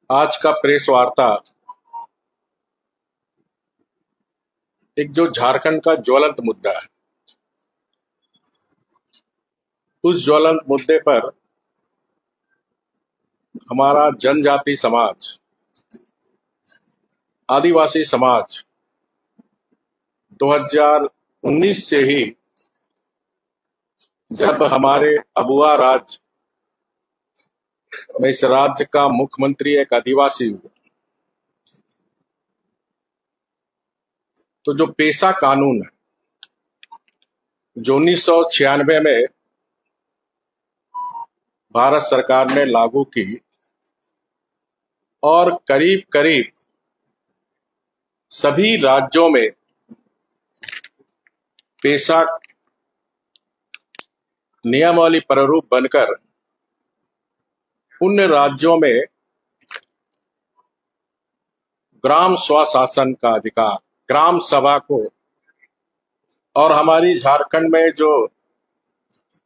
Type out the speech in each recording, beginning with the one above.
आज का प्रेस वार्ता एक जो झारखंड का ज्वलंत मुद्दा है, उस ज्वलंत मुद्दे पर हमारा जनजाति समाज, आदिवासी समाज 2019 से ही, जब हमारे अबुआ राज में इस राज्य का मुख्यमंत्री एक आदिवासी हुआ, तो जो पेशा कानून है जो 1996 में भारत सरकार ने लागू की और करीब करीब सभी राज्यों में पेशा नियमावली प्रारूप बनकर उन राज्यों में ग्राम स्वशासन का अधिकार, ग्राम सभा को, और हमारी झारखंड में जो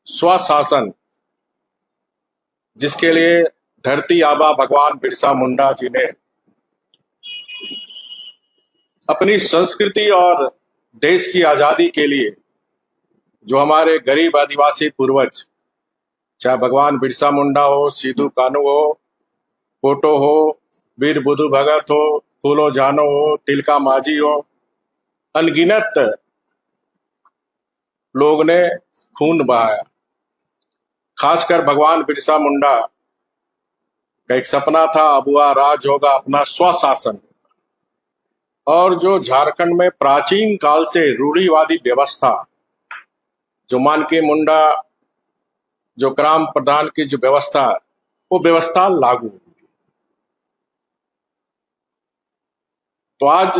स्वशासन, जिसके लिए धरती आबा भगवान बिरसा मुंडा जी ने अपनी संस्कृति और देश की आजादी के लिए, जो हमारे गरीब आदिवासी पूर्वज, चाहे भगवान बिरसा मुंडा हो, सिद्धू कान्हू हो, पोटो हो, वीर बुधु भगत हो, फूलो जानो हो, तिलका माझी हो, अनगिनत लोग ने खून बहाया। खासकर भगवान बिरसा मुंडा का एक सपना था, अबुआ राज होगा, अपना स्वशासन। और जो झारखंड में प्राचीन काल से रूढ़िवादी व्यवस्था, जो मानके मुंडा, जो ग्राम प्रधान की जो व्यवस्था, वो व्यवस्था लागू हुई। तो आज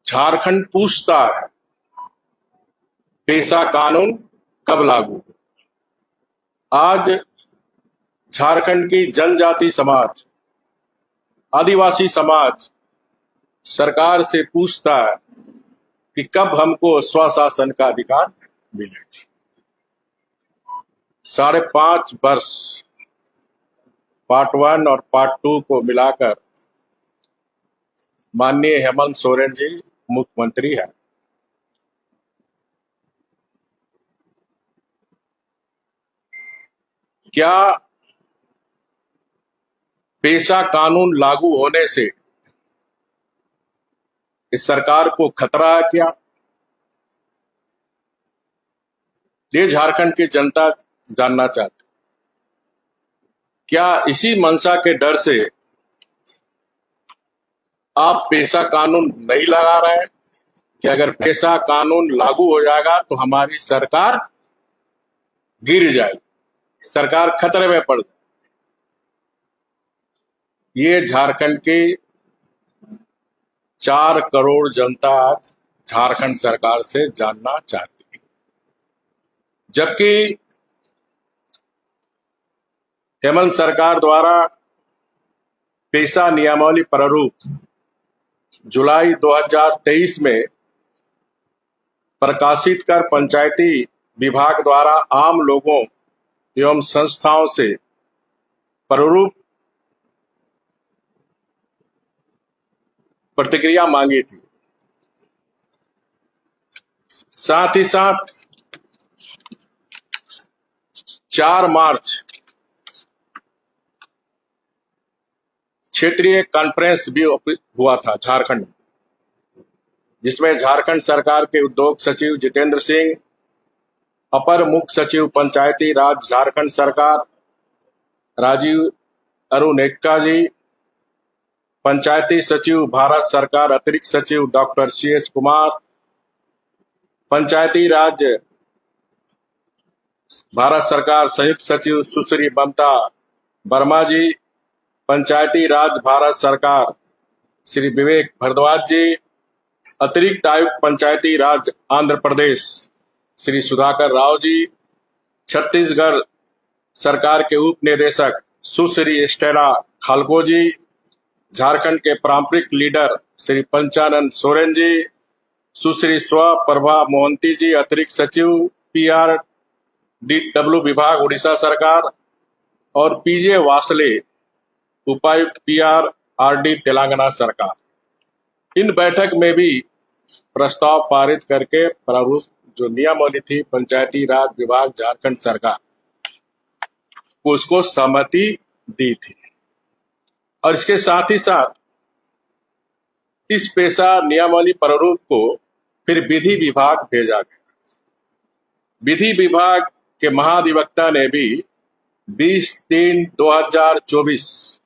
झारखंड पूछता है, पेशा कानून कब लागू? आज झारखंड की जनजाति समाज, आदिवासी समाज सरकार से पूछता है कि कब हमको स्वशासन का अधिकार मिले। 5.5 वर्ष पार्ट 1 और पार्ट 2 को मिलाकर माननीय हेमंत सोरेन जी मुख्यमंत्री है। क्या पेशा कानून लागू होने से इस सरकार को खतरा है? क्या ये झारखंड की जनता जानना चाहती। क्या इसी मंशा के डर से आप पेशा कानून नहीं लगा रहे हैं कि अगर पेशा कानून लागू हो जाएगा तो हमारी सरकार गिर जाएगी, सरकार खतरे में पड़ जाएगी? ये झारखंड की 4 करोड़ जनता आज झारखंड सरकार से जानना चाहती है। जबकि हेमंत सरकार द्वारा पेशा नियमावली प्रारूप जुलाई 2023 में प्रकाशित कर पंचायती विभाग द्वारा आम लोगों एवं संस्थाओं से प्रारूप प्रतिक्रिया मांगी थी। साथ ही साथ 4 मार्च क्षेत्रीय कॉन्फ्रेंस भी हुआ था झारखंड में, जिसमें झारखंड सरकार के उद्योग सचिव जितेंद्र सिंह, अपर मुख्य सचिव पंचायती राज झारखंड सरकार राजीव अरुण एक्का जी, पंचायती सचिव भारत सरकार अतिरिक्त सचिव डॉक्टर CS कुमार, पंचायती राज भारत सरकार संयुक्त सचिव सुश्री ममता वर्मा जी, पंचायती राज भारत सरकार श्री विवेक भारद्वाज जी, अतिरिक्त आयुक्त पंचायती राज आंध्र प्रदेश श्री सुधाकर राव जी, छत्तीसगढ़ सरकार के उप निदेशक सुश्री स्टेला खालको जी, झारखंड के पारंपरिक लीडर श्री पंचानन सोरेन जी, सुश्री स्वप्रभा मोहंती जी, अतिरिक्त सचिव PRDW विभाग उड़ीसा सरकार, और PJ वासले उपायुक्त PRRD तेलंगाना सरकार। इन बैठक में भी प्रस्ताव पारित करके प्रारूप जो नियमावली थी पंचायती राज विभाग झारखंड सरकार को उसको सहमति दी थी। और इसके साथ ही साथ इस पेशा नियमावली प्रारूप को फिर विधि विभाग भेजा गया। विधि विभाग के महाधिवक्ता ने भी 20/3/2024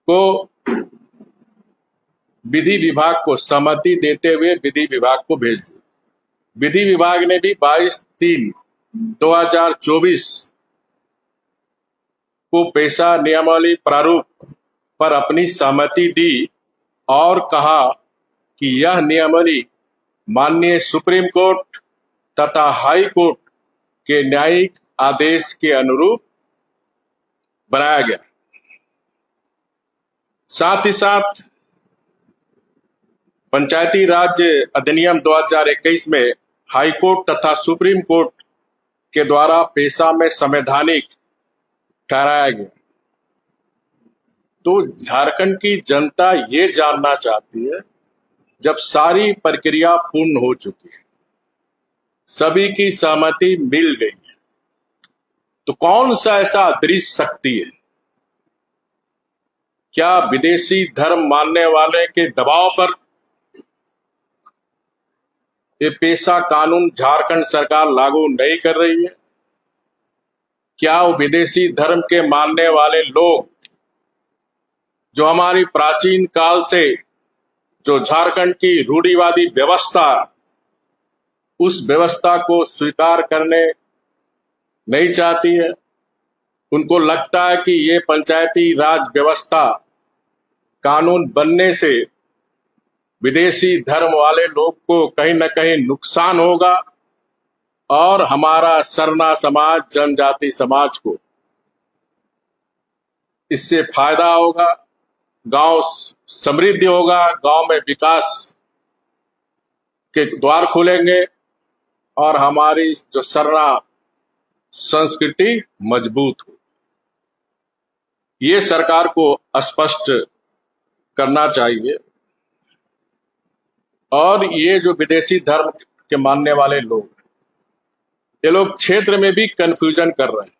को विधि विभाग को सहमति देते हुए विधि विभाग को भेज दिया। विधि विभाग ने भी 22/3/2024 को पेशा नियमावली प्रारूप पर अपनी सहमति दी और कहा कि यह नियमावली माननीय सुप्रीम कोर्ट तथा हाई कोर्ट के न्यायिक आदेश के अनुरूप बनाया गया। साथ ही साथ पंचायती राज अधिनियम 2021 में हाई कोर्ट तथा सुप्रीम कोर्ट के द्वारा पेशा में संवैधानिक ठहराया गया। तो झारखंड की जनता ये जानना चाहती है, जब सारी प्रक्रिया पूर्ण हो चुकी है, सभी की सहमति मिल गई है, तो कौन सा ऐसा अदृश्य शक्ति है? क्या विदेशी धर्म मानने वाले के दबाव पर ये पेशा कानून झारखंड सरकार लागू नहीं कर रही है? क्या वो विदेशी धर्म के मानने वाले लोग जो हमारी प्राचीन काल से जो झारखंड की रूढ़िवादी व्यवस्था, उस व्यवस्था को स्वीकार करने नहीं चाहती है? उनको लगता है कि ये पंचायती राज व्यवस्था कानून बनने से विदेशी धर्म वाले लोग को कहीं न कहीं नुकसान होगा और हमारा सरना समाज, जनजाति समाज को इससे फायदा होगा, गांव समृद्धि होगा, गांव में विकास के द्वार खुलेंगे और हमारी जो सरना संस्कृति मजबूत हो। ये सरकार को स्पष्ट करना चाहिए। और ये जो विदेशी धर्म के मानने वाले लोग, ये लोग क्षेत्र में भी कंफ्यूजन कर रहे हैं।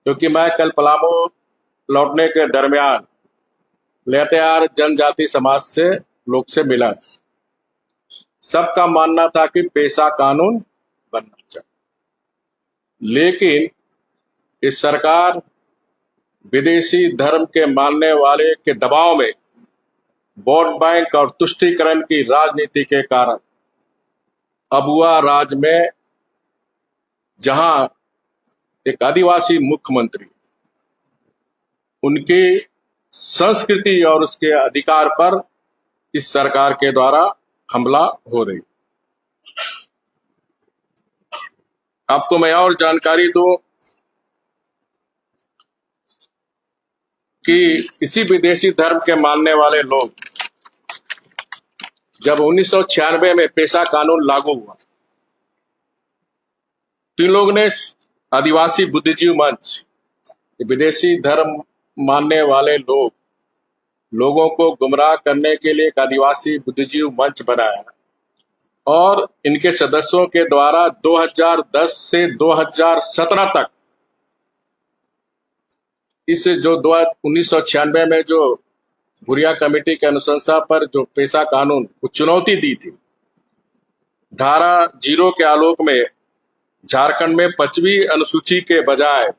क्योंकि मैं कल पलामू लौटने के दरमियान लेतेहार जनजाति समाज से लोग से मिला, सबका मानना था कि पेशा कानून बनना चाहिए, लेकिन इस सरकार विदेशी धर्म के मानने वाले के दबाव में वोट बैंक और तुष्टीकरण की राजनीति के कारण अबुआ राज में, जहां एक आदिवासी मुख्यमंत्री, उनकी संस्कृति और उसके अधिकार पर इस सरकार के द्वारा हमला हो रही। आपको मैं और जानकारी दूं कि किसी विदेशी धर्म के मानने वाले लोग, जब 1996 में पेशा कानून लागू हुआ, तो इन लोगों ने आदिवासी बुद्धिजीव मंच, विदेशी धर्म मानने वाले लोगों को गुमराह करने के लिए एक आदिवासी बुद्धिजीव मंच बनाया और इनके सदस्यों के द्वारा 2010 से 2017 तक इस जो 1996 में जो भुरिया कमेटी के अनुशंसा पर जो पेशा कानून को चुनौती दी थी, धारा 0 के आलोक में झारखंड में 5वीं अनुसूची के बजाय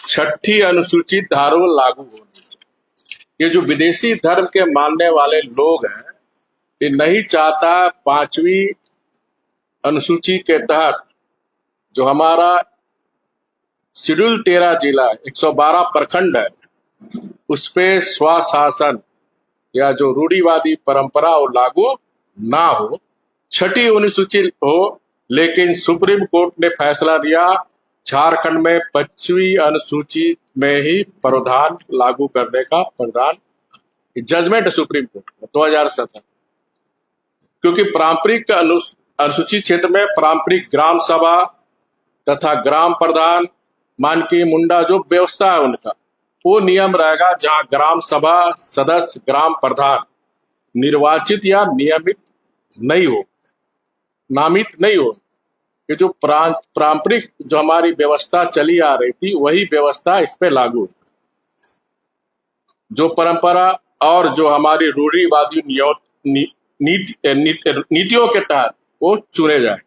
6ठी अनुसूचित धारा लागू होनी चाहिए। ये जो विदेशी धर्म के मानने वाले लोग हैं, ये नहीं चाहता 5वीं अनुसूची के तहत जो हमारा शेड्यूल 13 जिला 112 प्रखंड है, उस पे स्वशासन या जो रूढ़िवादी परंपरा वो लागू ना हो, 6ठी अनुसूची हो। लेकिन सुप्रीम कोर्ट ने फैसला दिया झारखंड में 5वीं अनुसूची में ही प्रावधान लागू करने का प्रावधान, जजमेंट सुप्रीम कोर्ट का 2017। क्योंकि पारंपरिक अनुसूचित क्षेत्र में पारंपरिक ग्राम सभा तथा ग्राम प्रधान मान की मुंडा जो व्यवस्था है उनका, वो नियम रहेगा जहां ग्राम सभा सदस्य ग्राम प्रधान निर्वाचित या नियमित नहीं हो, नामित नहीं हो। ये जो पारंपरिक जो हमारी व्यवस्था चली आ रही थी वही व्यवस्था इस पे लागू है। जो परंपरा और जो हमारी रूढ़िवादी नीतियों के तहत वो चुने जाए।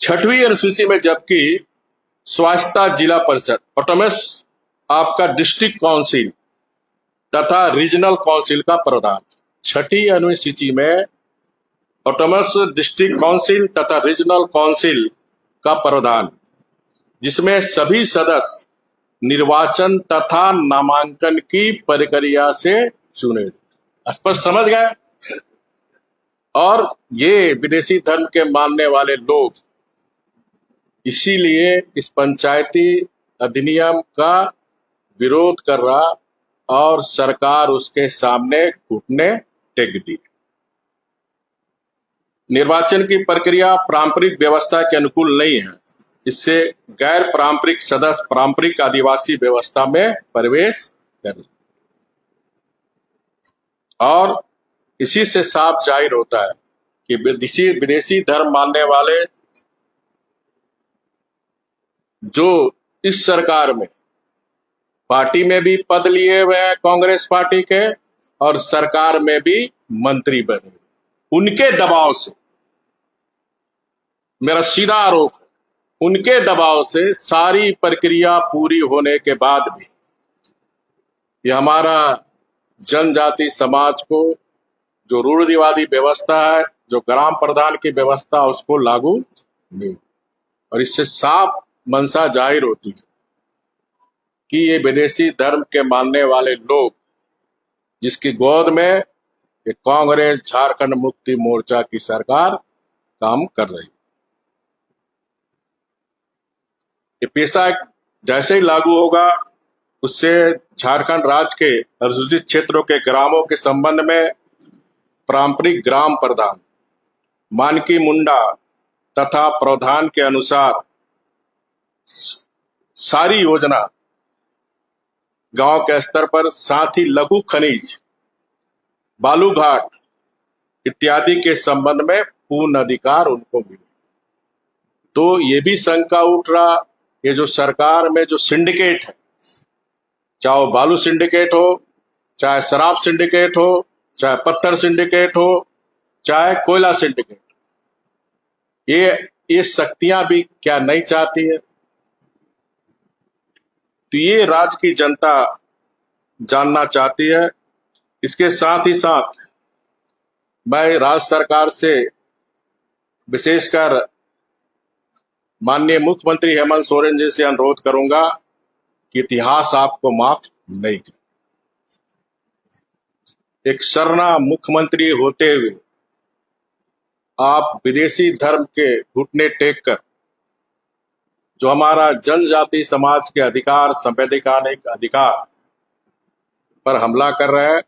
6वीं अनुसूची में जबकि स्वायत्ता जिला परिषद ऑटोनमस आपका डिस्ट्रिक्ट काउंसिल तथा रीजनल काउंसिल का प्रावधान, 6ठी अनुसूची में ऑटोनमस डिस्ट्रिक्ट काउंसिल तथा रीजनल काउंसिल का प्रावधान, जिसमें सभी सदस्य निर्वाचन तथा नामांकन की प्रक्रिया से चुने। स्पष्ट समझ गए? और ये विदेशी धर्म के मानने वाले लोग इसीलिए इस पंचायती अधिनियम का विरोध कर रहा और सरकार उसके सामने घुटने टेक दी। निर्वाचन की प्रक्रिया पारंपरिक व्यवस्था के अनुकूल नहीं है। इससे गैर पारंपरिक सदस्य पारंपरिक आदिवासी व्यवस्था में प्रवेश कर, और इसी से साफ जाहिर होता है कि विदेशी धर्म मानने वाले जो इस सरकार में पार्टी में भी पद लिए हुए हैं कांग्रेस पार्टी के, और सरकार में भी मंत्री बने, उनके दबाव से, मेरा सीधा आरोप है, उनके दबाव से सारी प्रक्रिया पूरी होने के बाद भी ये हमारा जनजाति समाज को जो रूढ़िवादी व्यवस्था है, जो ग्राम प्रधान की व्यवस्था, उसको लागू नहीं। और इससे साफ मंशा जाहिर होती है कि ये विदेशी धर्म के मानने वाले लोग, जिसकी गोद में ये कांग्रेस झारखंड मुक्ति मोर्चा की सरकार काम कर रही, ये पेशा जैसे ही लागू होगा उससे झारखंड राज्य के अनुसूचित क्षेत्रों के ग्रामों के संबंध में पारंपरिक ग्राम प्रधान मानकी मुंडा तथा प्रावधान के अनुसार सारी योजना गांव के स्तर पर, साथ ही लघु खनिज, बालू घाट इत्यादि के संबंध में पूर्ण अधिकार उनको मिले। तो ये भी शंका उठ रहा, ये जो सरकार में जो सिंडिकेट है, चाहे वो बालू सिंडिकेट हो, चाहे शराब सिंडिकेट हो, चाहे पत्थर सिंडिकेट हो, चाहे कोयला सिंडिकेट, ये शक्तियां भी क्या नहीं चाहती है? तो ये राज्य की जनता जानना चाहती है। इसके साथ ही साथ मैं राज्य सरकार से विशेषकर माननीय मुख्यमंत्री हेमंत सोरेन जी से अनुरोध करूंगा कि इतिहास आपको माफ नहीं करे। एक सरना मुख्यमंत्री होते हुए आप विदेशी धर्म के घुटने टेक कर जो हमारा जनजाति समाज के अधिकार, संवैधानिक अधिकार पर हमला कर रहे हैं,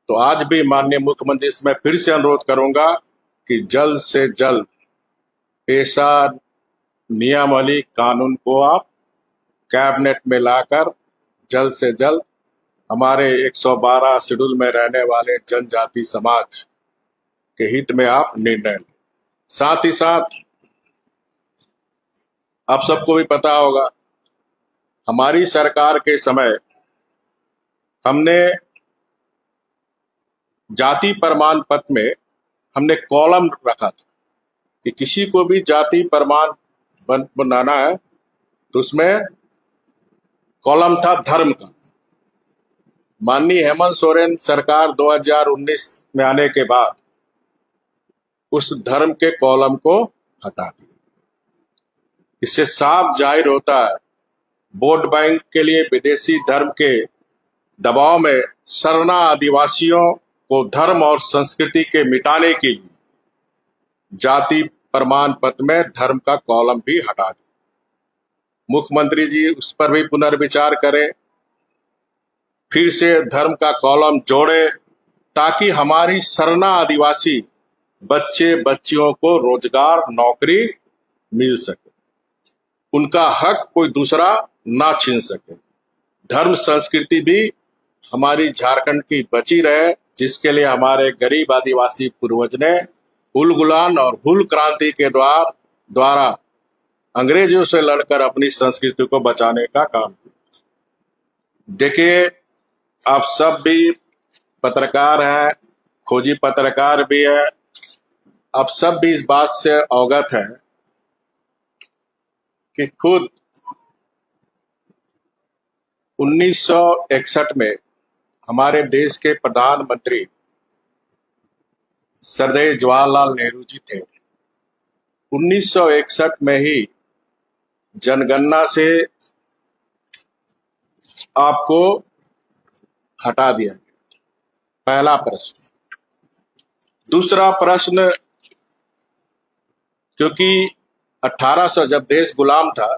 तो आज भी माननीय मुख्यमंत्री से मैं फिर से अनुरोध करूंगा कि जल्द से जल्द ऐसा नियमावली कानून को आप कैबिनेट में लाकर जल्द से जल्द हमारे 112 शेड्यूल में रहने वाले जनजाति समाज के हित में आप निर्णय लें। साथ ही साथ आप सबको भी पता होगा, हमारी सरकार के समय हमने जाति प्रमाण पत्र में हमने कॉलम रखा था कि किसी को भी जाति प्रमाण बनाना है तो उसमें कॉलम था धर्म का। माननीय हेमंत सोरेन सरकार 2019 में आने के बाद उस धर्म के कॉलम को हटा दिया। इससे साफ जाहिर होता है वोट बैंक के लिए विदेशी धर्म के दबाव में सरना आदिवासियों को धर्म और संस्कृति के मिटाने के लिए जाति प्रमाण पत्र में धर्म का कॉलम भी हटा दिया। मुख्यमंत्री जी उस पर भी पुनर्विचार करें, फिर से धर्म का कॉलम जोड़े, ताकि हमारी सरना आदिवासी बच्चे बच्चियों को रोजगार, नौकरी मिल सके। उनका हक कोई दूसरा ना छीन सके। धर्म संस्कृति भी हमारी झारखंड की बची रहे, जिसके लिए हमारे गरीब आदिवासी पूर्वज ने उलगुलान और हुल क्रांति के द्वारा अंग्रेजों से लड़कर अपनी संस्कृति को बचाने का काम किया। देखिए, आप सब भी पत्रकार हैं, खोजी पत्रकार भी है, आप सब भी इस बात से अवगत हैं कि खुद 1961 में हमारे देश के प्रधानमंत्री सरदार जवाहरलाल नेहरू जी थे। 1961 में ही जनगणना से आपको हटा दिया गया। पहला प्रश्न। दूसरा प्रश्न, क्योंकि 1800 जब देश गुलाम था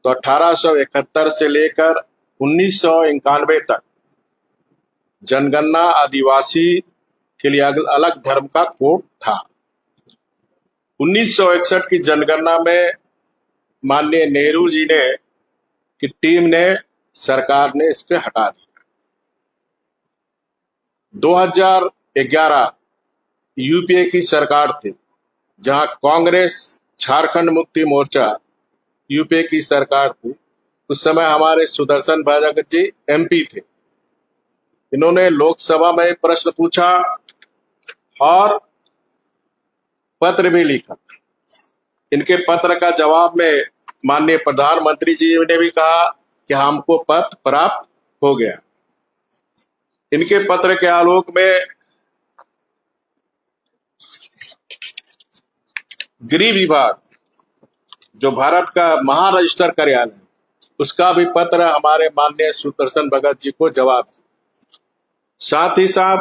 तो 1871 से लेकर 1991 तक जनगणना आदिवासी के लिए अलग धर्म का कोड था। 1961 की जनगणना में माननीय नेहरू जी ने की टीम ने, सरकार ने इसके हटा दिया। 2011 यूपीए की सरकार थी, जहां कांग्रेस झारखंड मुक्ति मोर्चा यूपीए की सरकार थी। उस समय हमारे सुदर्शन भगत जी एमपी थे। इन्होंने लोकसभा में प्रश्न पूछा और पत्र भी लिखा। इनके पत्र का जवाब में माननीय प्रधानमंत्री जी ने भी कहा कि हमको पत्र प्राप्त हो गया। इनके पत्र के आलोक में गृह विभाग, जो भारत का महारजिस्टर कार्यालय, उसका भी पत्र हमारे माननीय सुदर्शन भगत जी को जवाब दिया। साथ ही साथ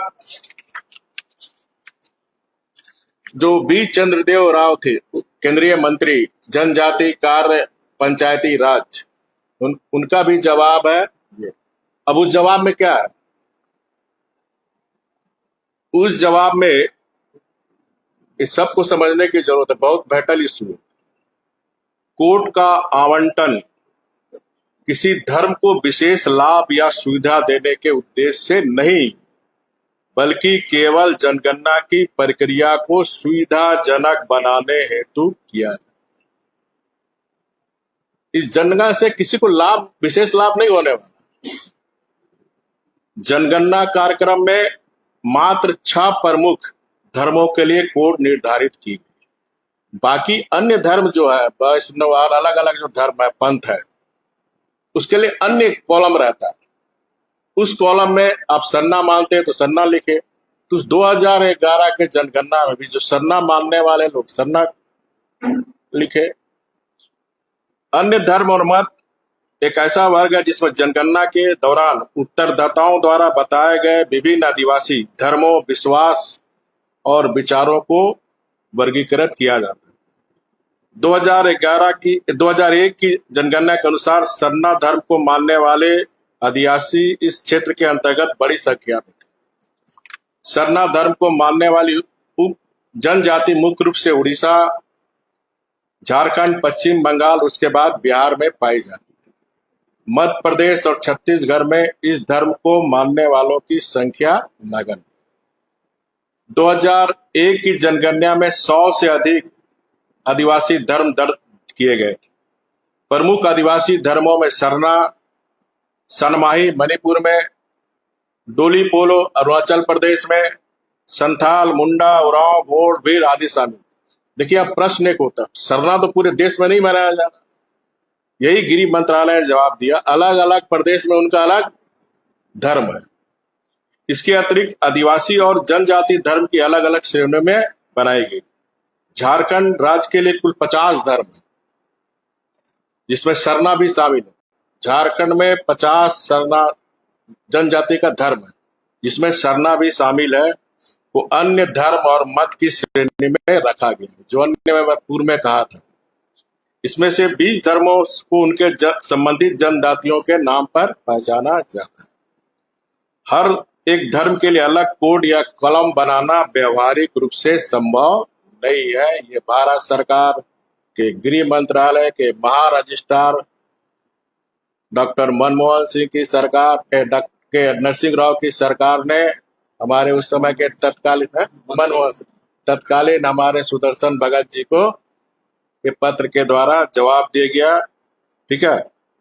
जो बी चंद्रदेव राव थे, केंद्रीय मंत्री जनजाति कार्य पंचायती राज, उनका भी जवाब है ये। अब उस जवाब में क्या है? उस जवाब में इस सब को समझने की जरूरत है, बहुत वाइटल इशू है। कोर्ट का आवंटन किसी धर्म को विशेष लाभ या सुविधा देने के उद्देश्य से नहीं, बल्कि केवल जनगणना की प्रक्रिया को सुविधाजनक बनाने हेतु किया जाए। इस जनगणना से किसी को लाभ, विशेष लाभ नहीं होने वाला। जनगणना कार्यक्रम में मात्र 6 प्रमुख धर्मों के लिए कोड निर्धारित की गई। बाकी अन्य धर्म जो है, वैष्णव और अलग अलग जो धर्म है, पंथ है, उसके लिए अन्य कॉलम रहता है। उस कॉलम में आप सन्ना मानते हैं तो सन्ना लिखे। तो उस 2011 के जनगणना में भी जो सन्ना मानने वाले लोग सन्ना लिखे। अन्य धर्म और मत एक ऐसा वर्ग है जिसमें जनगणना के दौरान उत्तरदाताओं द्वारा बताए गए विभिन्न आदिवासी धर्मों, विश्वास और विचारों को वर्गीकृत किया जाता है। 2001 की जनगणना के अनुसार सन्ना धर्म को मानने वाले आदिवासी इस क्षेत्र के अंतर्गत बड़ी संख्या में थे। सरना धर्म को मानने वाली उप जनजाति मुख्य रूप से उड़ीसा, झारखंड, पश्चिम बंगाल, उसके बाद बिहार में पाई जाती है। मध्य प्रदेश और छत्तीसगढ़ में इस धर्म को मानने वालों की संख्या नगण्य। 2001 की जनगणना में 100 से अधिक आदिवासी धर्म दर्ज किए गए थे। प्रमुख आदिवासी धर्मों में सरना, सनमाही मणिपुर में, डोली पोलो अरुणाचल प्रदेश में, संथाल, मुंडा, उरांव, भोड़, भील आदि शामिल। देखिए, अब प्रश्न एक होता है, सरना तो पूरे देश में नहीं मनाया जा रहा। यही गृह मंत्रालय ने जवाब दिया, अलग अलग प्रदेश में उनका अलग धर्म है। इसके अतिरिक्त आदिवासी और जनजाति धर्म की अलग अलग श्रेणियों में बनाई गई। झारखंड राज्य के लिए कुल 50 धर्म है, जिसमें सरना भी शामिल है। झारखंड में 50 सरना जनजाति का धर्म है, जिसमें सरना भी शामिल है। वो अन्य धर्म और मत की श्रेणी में रखा गया, जो अन्य में पूर्व में कहा था। इसमें से 20 धर्मों को उनके संबंधित जनजातियों के नाम पर पहचाना जाता है। हर एक धर्म के लिए अलग कोड या कॉलम बनाना व्यवहारिक रूप से संभव नहीं है। ये भारत सरकार कि गृह मंत्रालय के महारजिस्ट्रार डॉक्टर मनमोहन सिंह की सरकार के नरसिंह राव की सरकार ने हमारे उस समय के तत्कालीन हमारे सुदर्शन भगत जी को ये पत्र के द्वारा जवाब दिया गया। ठीक है।